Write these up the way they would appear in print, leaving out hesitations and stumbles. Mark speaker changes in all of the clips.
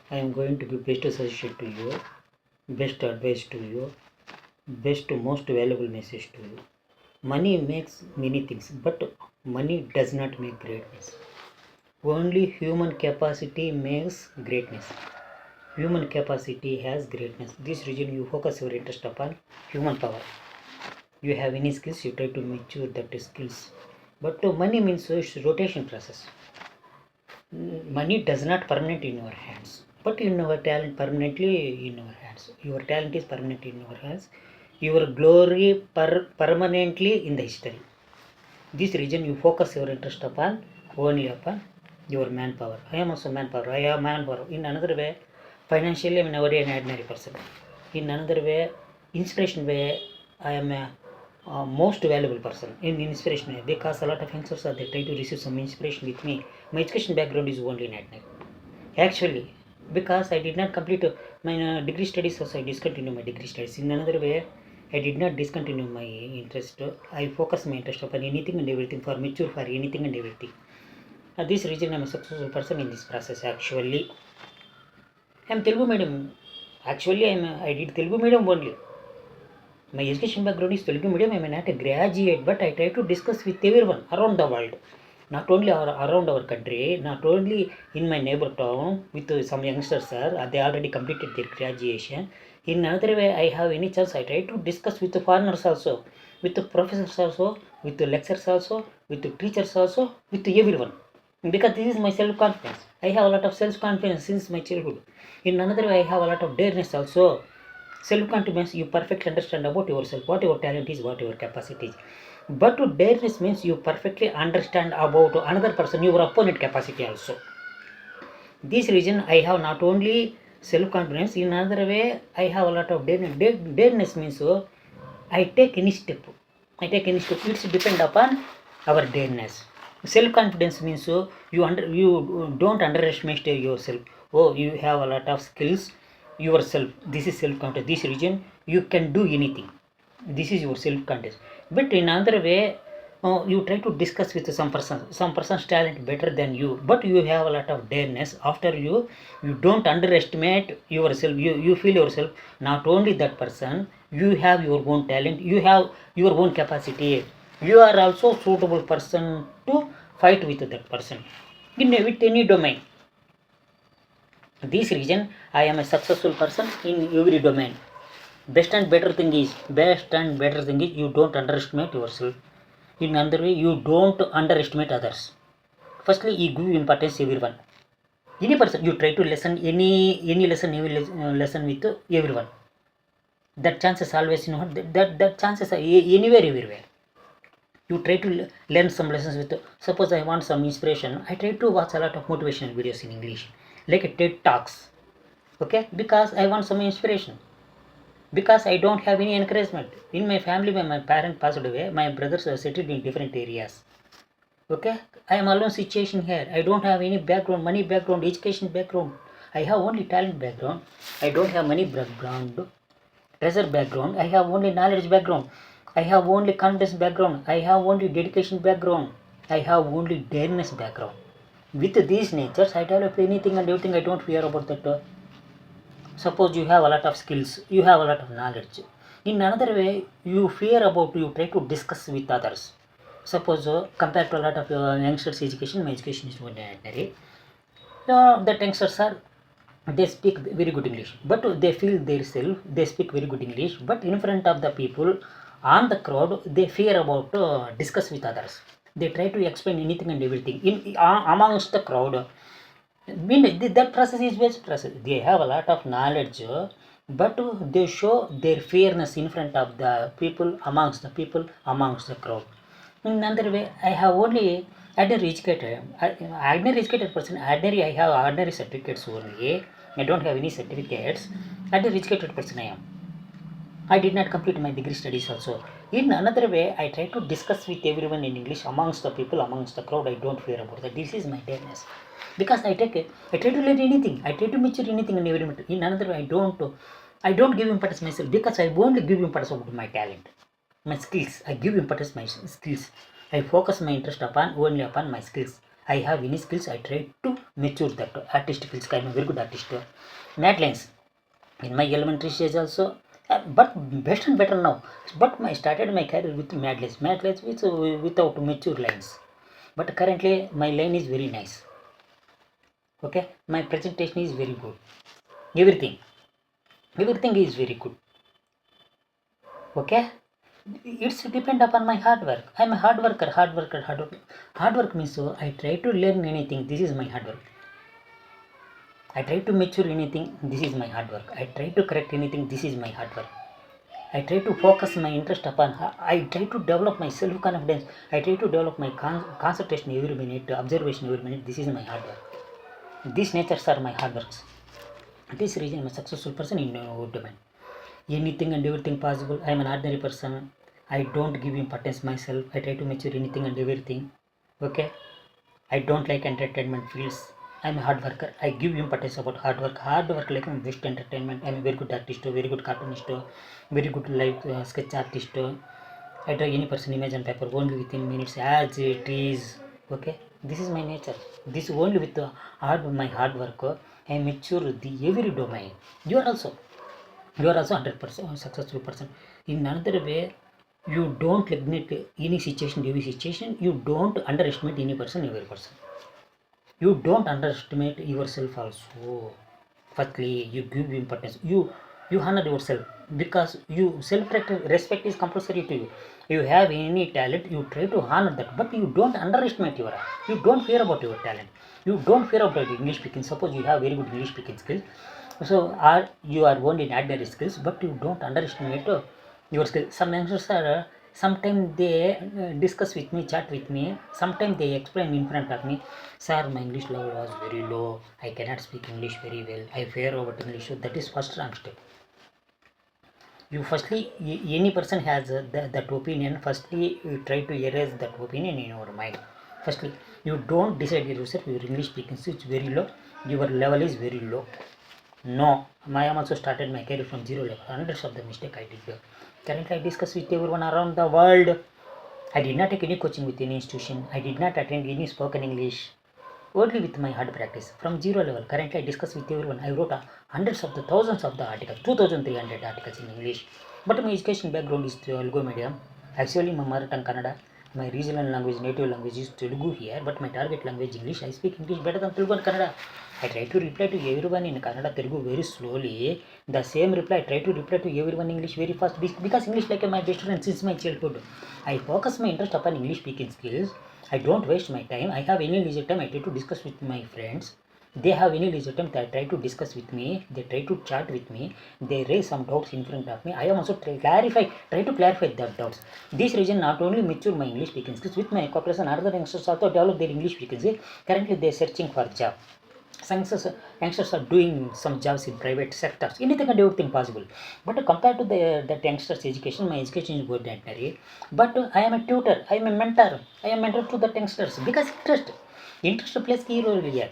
Speaker 1: I am going to give best suggestion to you, best advice to you, best most valuable message to you. Money makes many things, but money does not make greatness. Only human capacity makes greatness. Human capacity has greatness. This reason you focus your interest upon human power. You have any skills, you try to mature that skills. But money means rotation process. Money does not permanent in our hands, but in our talent permanently in our hands. Your talent is permanent in our hands. Your glory permanently in the history. This reason you focus your interest upon only upon your manpower. I am also manpower. I have manpower. In another way, financially I am nowadays an ordinary person. In another way, inspiration way, I am a most valuable person in inspiration way, because a lot of youngsters are they try to receive some inspiration with me. My education background is only in ordinary. Actually, because I did not complete my degree studies, also I discontinued my degree studies. In another way, I did not discontinue my interest. I focus my interest upon anything and everything, for mature for anything and everything. This reason I am a successful person in this process. Actually, I am Telugu medium. Actually, I did Telugu medium only. My education background is Telugu medium. I am not a graduate, but I try to discuss with everyone around the world. Not only around our country, not only in my neighbor town with some youngsters, they already completed their graduation. In another way, I have any chance, I try to discuss with the foreigners also, with the professors also, with the lecturers also, with the teachers also, with everyone. Because this is my self-confidence. I have a lot of self-confidence since my childhood. In another way, I have a lot of dareness also. Self-confidence, you perfectly understand about yourself, what your talent is, what your capacity is. But dareness means you perfectly understand about another person, your opponent capacity also. This reason I have not only self-confidence, in another way I have a lot of dareness. Dareness means I take any step. I take any step. It's depend upon our dareness. Self-confidence means you don't underestimate yourself. Oh, you have a lot of skills. Yourself. This is self-confidence. This reason you can do anything. This is your self-confidence. But in another way, you try to discuss with some person's talent better than you, but you have a lot of dareness. After you don't underestimate yourself. You feel yourself not only that person, you have your own talent, you have your own capacity, you are also suitable person to fight with that person with any domain. This reason I am a successful person in every domain. Best and better thing is you don't underestimate yourself. In another way, you don't underestimate others. Firstly, you give importance to everyone. Any person, you try to listen any lesson, lesson with everyone. That chances always, that chances are anywhere, everywhere. You try to learn some lessons with. Suppose I want some inspiration, I try to watch a lot of motivational videos in English, like a TED talks. Okay, because I want some inspiration. Because I don't have any encouragement in my family. When my parent passed away, my brothers are settled in different areas. Okay, I am alone situation here. I don't have any background, money background, education background. I have only talent background. I don't have money background, treasure background. I have only knowledge background. I have only confidence background. I have only dedication background. I have only dareness background. With these natures, I develop anything and everything. I don't fear about that. Suppose you have a lot of skills, you have a lot of knowledge. In another way, you fear about, you try to discuss with others. Suppose compared to a lot of youngsters education, my education is ordinary. The youngsters are, they speak very good English, but they feel their self, they speak very good English, but in front of the people, on the crowd, they fear about discuss with others. They try to explain anything and everything in amongst the crowd. That process is best process. They have a lot of knowledge, but they show their fairness in front of the people, amongst the people, amongst the crowd. In another way, I have only ordinary educated, ordinary educated person. Ordinary, I have ordinary certificates only. I don't have any certificates. Ordinary educated person I am. I did not complete my degree studies also. In another way, I try to discuss with everyone in English, amongst the people, amongst the crowd. I don't fear about that. This is my dareness. Because I try to learn anything. I try to mature anything and everything. In another way, I don't give importance myself, because I only give importance about my talent, my skills. I give importance my skills. I focus my interest upon only upon my skills. I have any skills, I try to mature that. Artist skills, I am a very good artist. Mad lines. In my elementary stage also, but better and better now. But I started my career with mad lines. Mad lines without mature lines. But currently my line is very nice. Okay, my presentation is very good. Everything is very good. Okay, it's depend upon my hard work. I'm a hard worker. Hard work means I try to learn anything. This is my hard work. I try to mature anything. This is my hard work. I try to correct anything. This is my hard work. I try to focus my interest upon. I try to develop my self confidence. I try to develop my concentration every minute, observation every minute. This is my hard work. These natures are my hard works. This reason I'm a successful person in our domain. Anything and everything possible. I am an ordinary person. I don't give importance myself. I try to mature anything and everything. Okay. I don't like entertainment fields. I'm a hard worker. I give importance about hard work. Hard work like best entertainment. I'm a very good artist, very good cartoonist, very good live sketch artist. I draw any person image on paper only within minutes as it is. Okay. This is my nature. This only with my hard work. I mature the every domain. You are also 100% successful person. In another way, you don't neglect any situation, every situation. You don't underestimate any person, every person. You don't underestimate yourself also. Firstly, you give importance. You honor yourself because you self respect is compulsory to you. You have any talent, you try to honor that, but you don't underestimate your. You don't fear about your talent. You don't fear about English speaking. Suppose you have very good English speaking skills, so you are only in ordinary skills, but you don't underestimate your skills. Some youngsters are sometimes they discuss with me, chat with me. Sometimes they explain in front of me, sir, my English level was very low. I cannot speak English very well. I fear about English. So that is first wrong step. You firstly, any person has that opinion. Firstly, you try to erase that opinion in your mind. Firstly, you don't decide yourself. Your English speaking is very low. Your level is very low. No, I am also started my career from zero level. Hundreds of the mistake I did. Currently, I discuss with everyone around the world. I did not take any coaching with any institution. I did not attend any spoken English. Only with my hard practice from zero level. Currently, I discuss with everyone. I wrote hundreds of the thousands of the articles, 2,300 articles in English. But my education background is Telugu medium. Actually, my mother tongue Kannada. My regional language, native language is Telugu here, but my target language English. I speak English better than Telugu and Kannada. I try to reply to everyone in Kannada, Telugu very slowly. The same reply, I try to reply to everyone English very fast because English like my best friend since my childhood. I focus my interest upon English speaking skills. I don't waste my time. I have any leisure time, I try to discuss with my friends. They have any leisure time, they try to discuss with me. They try to chat with me. They raise some doubts in front of me. I am also try to clarify that doubts. This reason not only mature my English speaking skills with my cooperation, other youngsters also develop their English speaking skills. Currently, they are searching for job. Youngsters are doing some jobs in private sectors. Anything and everything possible. But compared to that youngsters' education, my education is ordinary. But I am a tutor. I am a mentor. I am mentor to the youngsters because interest plays key role here.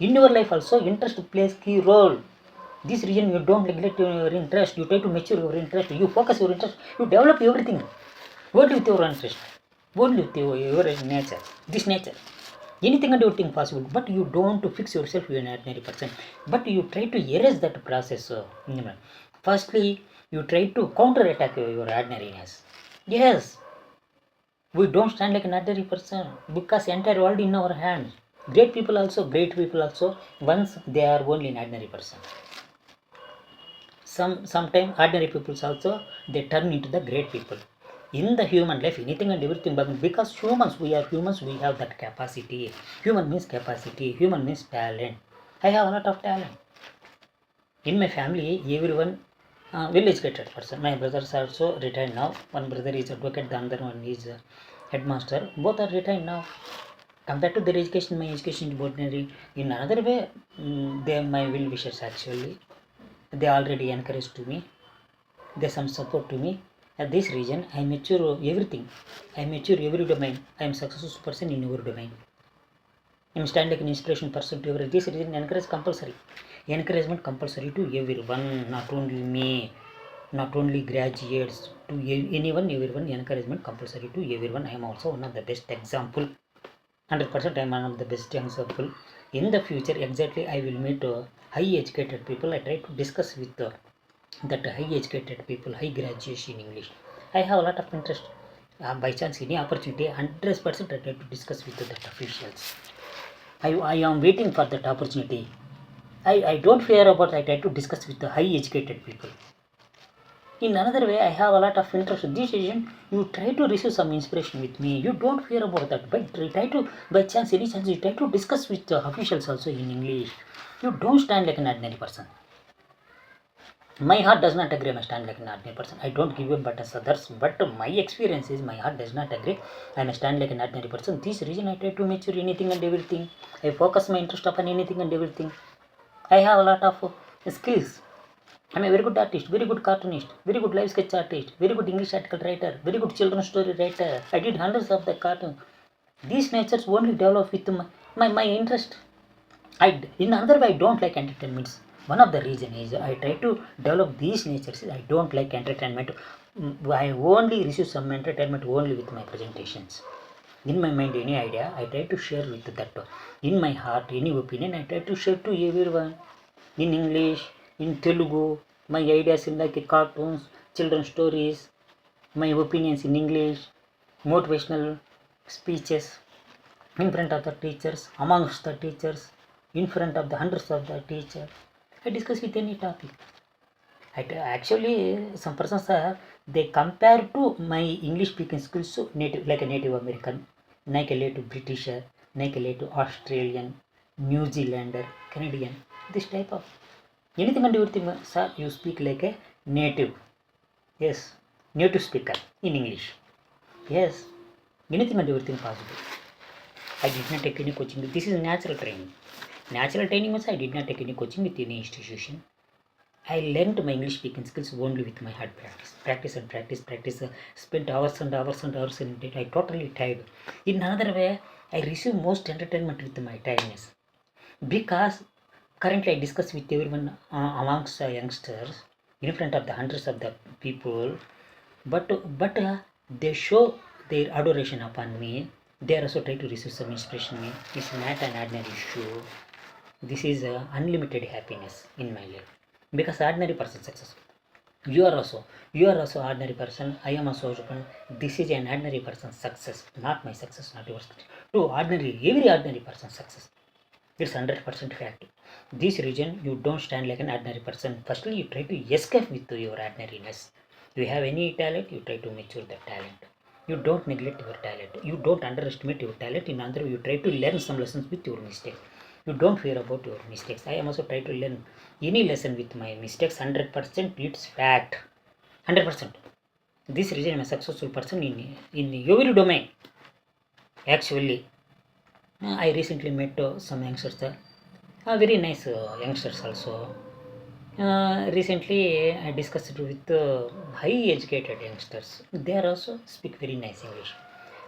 Speaker 1: In your life also, interest plays key role. This reason you don't neglect your interest. You try to mature your interest. You focus your interest. You develop everything. Only with your interest. Only with your nature. This nature. Anything and everything possible, but you don't fix yourself to an ordinary person. But you try to erase that process. Firstly, you try to counter attack your ordinariness. Yes, we don't stand like an ordinary person because entire world in our hands. Great people also, once they are only an ordinary person. Sometimes ordinary people also they turn into the great people. In the human life, anything and everything, but because we are humans, we have that capacity. Human means capacity, human means talent. I have a lot of talent. In my family, everyone well educated person. My brothers are also retired now. One brother is advocate, the other one is headmaster. Both are retired now. Compared to their education, my education is ordinary. In another way, they are my well wishers actually. They already encouraged to me. They some support to me. At this region, I mature everything. I mature every domain. I am successful person in every domain. I am stand like an inspiration person to every. This region encourage compulsory. Encouragement compulsory to everyone, not only me, not only graduates, to anyone, everyone. Encouragement compulsory to everyone. I am also one of the best example. 100% I am one of the best example. In the future, exactly, I will meet high educated people. I try to discuss with that high educated people, high graduation in English. I have a lot of interest. By chance, any opportunity, 100% I try to discuss with that officials. I am waiting for that opportunity. I don't fear about. I try to discuss with the high educated people. In another way, I have a lot of interest. This season, you try to receive some inspiration with me. You don't fear about that, but try to, by chance, any chance, you try to discuss with the officials also in English. You don't stand like an ordinary person. My heart does not agree. I stand like an ordinary person. I don't give up but as others. But my experience is my heart does not agree. I may stand like an ordinary person. This reason I try to mature anything and everything. I focus my interest upon anything and everything. I have a lot of skills. I'm a very good artist, very good cartoonist, very good live sketch artist, very good English article writer, very good children's story writer. I did hundreds of the cartoon. These natures only develop with my interest. In another way, I don't like entertainments. One of the reason is I try to develop these natures. I don't like entertainment. I only receive some entertainment only with my presentations. In my mind, any idea, I try to share with that. In my heart, any opinion, I try to share to everyone. In English, in Telugu, my ideas in like cartoons, children's stories, my opinions in English, motivational speeches in front of the teachers, amongst the teachers, in front of the hundreds of the teachers. I discuss with any topic. Actually, some persons are they compare to my English speaking skills to native like a Native American, like a native Britisher, like a native Australian, New Zealander, Canadian. This type of anything and everything, sir. You speak like a native. Yes, native speaker in English. Yes, anything and everything possible. I did not take any coaching. This is natural training. Natural training means I did not take any coaching with any institution. I learned my English speaking skills only with my hard practice. Practice and practice, practice. Spent hours and hours and hours in it. I totally tired. In another way, I receive most entertainment with my tiredness. Because currently I discuss with everyone amongst youngsters in front of the hundreds of the people, but they show their adoration upon me. They are also try to receive some inspiration me. It's not an ordinary issue. This is unlimited happiness in my life because ordinary person successful. You are also ordinary person. I am also open. This is an ordinary person success, not my success, not yours. To ordinary, every ordinary person success. It's 100% fact. This reason you don't stand like an ordinary person. Firstly, you try to escape with your ordinariness. You have any talent, you try to mature that talent. You don't neglect your talent. You don't underestimate your talent. In other, you try to learn some lessons with your mistakes. You don't fear about your mistakes. I am also try to learn any lesson with my mistakes. 100% it's fact. 100%. This reason I'm a successful person in every domain. Actually, I recently met some youngsters. Very nice youngsters also. Recently, I discussed with high educated youngsters. They are also speak very nice English.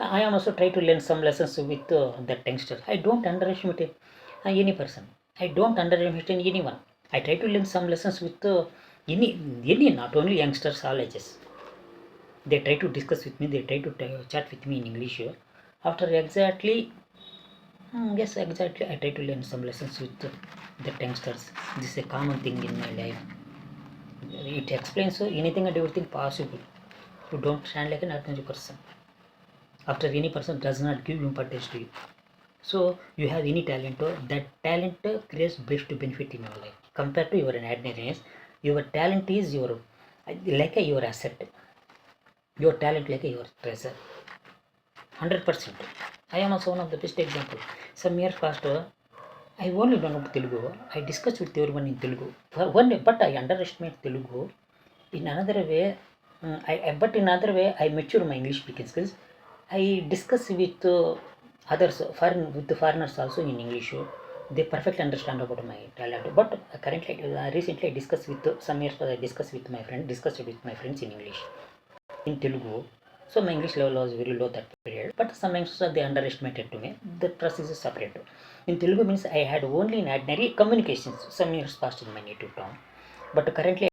Speaker 1: I am also try to learn some lessons with that youngsters. I don't underestimate any person. I don't underestimate anyone. I try to learn some lessons with any not only youngsters, all ages. They try to discuss with me. They try to chat with me in English. After exactly yes, exactly. I try to learn some lessons with the youngsters. This is a common thing in my life. It explains anything and everything possible. You don't stand like an ordinary person. After any person does not give importance to you. So you have any talent, that talent creates best benefit in your life. Compared to your ordinariness, your talent is your like your asset. Your talent like your treasure. 100%. I am also one of the best example. Some years past, I only don't know Telugu. I discussed with everyone in Telugu. For one, but I underestimate Telugu. In another way, but in another way, I mature my English speaking skills. I discuss with others, with the foreigners also in English. They perfectly understand about my talent. But currently, recently, I discussed with some years. I discussed with my friend, discussed with my friends in English, in Telugu. So my English level was very low that period. But some youngsters they underestimated to me. The process is separate. In Telugu means I had only in ordinary communications some years past in my native town. But currently